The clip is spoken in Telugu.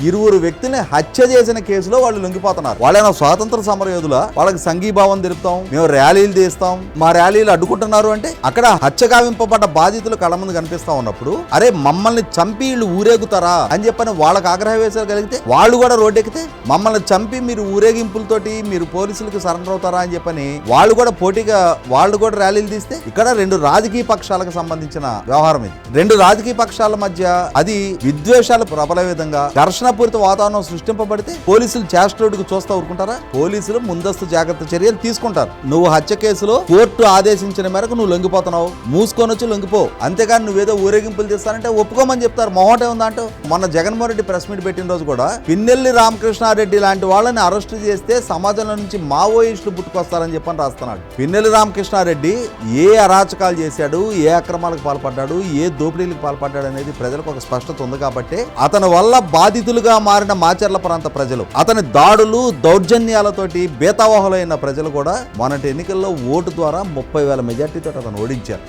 ఇరువురు వ్యక్తిని హత్య చేసిన కేసులో వాళ్ళు లొంగిపోతున్నారు. వాళ్ళైనా స్వాతంత్ర సమరయోధుల, వాళ్ళకి సంఘీభావం తెలుపుతాం, మేము ర్యాలీలు తీస్తాం, మా ర్యాలీలు అడ్డుకుంటున్నారు అంటే అక్కడ హత్య గావింపబడ్డ బాధితులు కళ్ళ ముందు కనిపిస్తా ఉన్నప్పుడు అరే మమ్మల్ని చంపి వీళ్ళు ఊరేగుతారా అని చెప్పని వాళ్ళకి ఆగ్రహం వేసగలిగితే వాళ్ళు కూడా రోడ్డెక్కితే మమ్మల్ని చంపి మీరు ఊరేగింపులతోటి మీరు పోలీసులకు సరెండర్ అవుతారా అని చెప్పని వాళ్ళు కూడా పోటీగా వాళ్ళు కూడా ర్యాలీలు తీస్తే ఇక్కడ రెండు రాజకీయ పక్షాలకు సంబంధించిన వ్యవహారం ఇది. రెండు రాజకీయ పక్షాల మధ్య అది విద్వేషాలు ప్రబల విధంగా ఘర్షణపూరిత వాతావరణం సృష్టింపబడితే పోలీసులు చేష్టోడికి చూస్తా ఊరుకుంటారా? పోలీసులు ముందస్తు జాగ్రత్త చర్యలు తీసుకుంటారు. నువ్వు హత్య కేసులో కోర్టు ఆదేశించిన మేరకు నువ్వు లొంగిపోతున్నావు, మూసుకొని వచ్చి లొంగిపో, అంతేగాని నువ్వేదో ఊరేగింపులు చేస్తానంటే ఒప్పుకోమని చెప్తారు. మొహటే ఉందంటూ మొన్న జగన్మోహన్ రెడ్డి ప్రెస్ మీట్ పెట్టిన రోజు కూడా పిన్నెల్లి రామకృష్ణారెడ్డి లాంటి వాళ్ళని అరెస్ట్ చేస్తే సమాజంలో నుంచి మావోయిస్టులు పుట్టుకొస్తారని చెప్పని రాస్తున్నాడు. పిన్నెల్లి రామకృష్ణారెడ్డి ఏ అరాచకాలు చేశాడు, ఏ అక్రమాలకు పాల్పడ్డాడు, ఏ దోపిడీలకు పాల్పడ్డాడు అనేది ప్రజలకు ఒక స్పష్టత ఉంది కాబట్టి అతని వల్ల బాధితులుగా మారిన మాచర్ల ప్రాంత ప్రజలు, అతని దాడులు దౌర్జన్యాలతోటి బేతావాహులైన ప్రజలు కూడా మొన్నటి ఎన్నికల్లో ఓటు ద్వారా 30,000 మెజార్టీతో అతను ఓడించారు.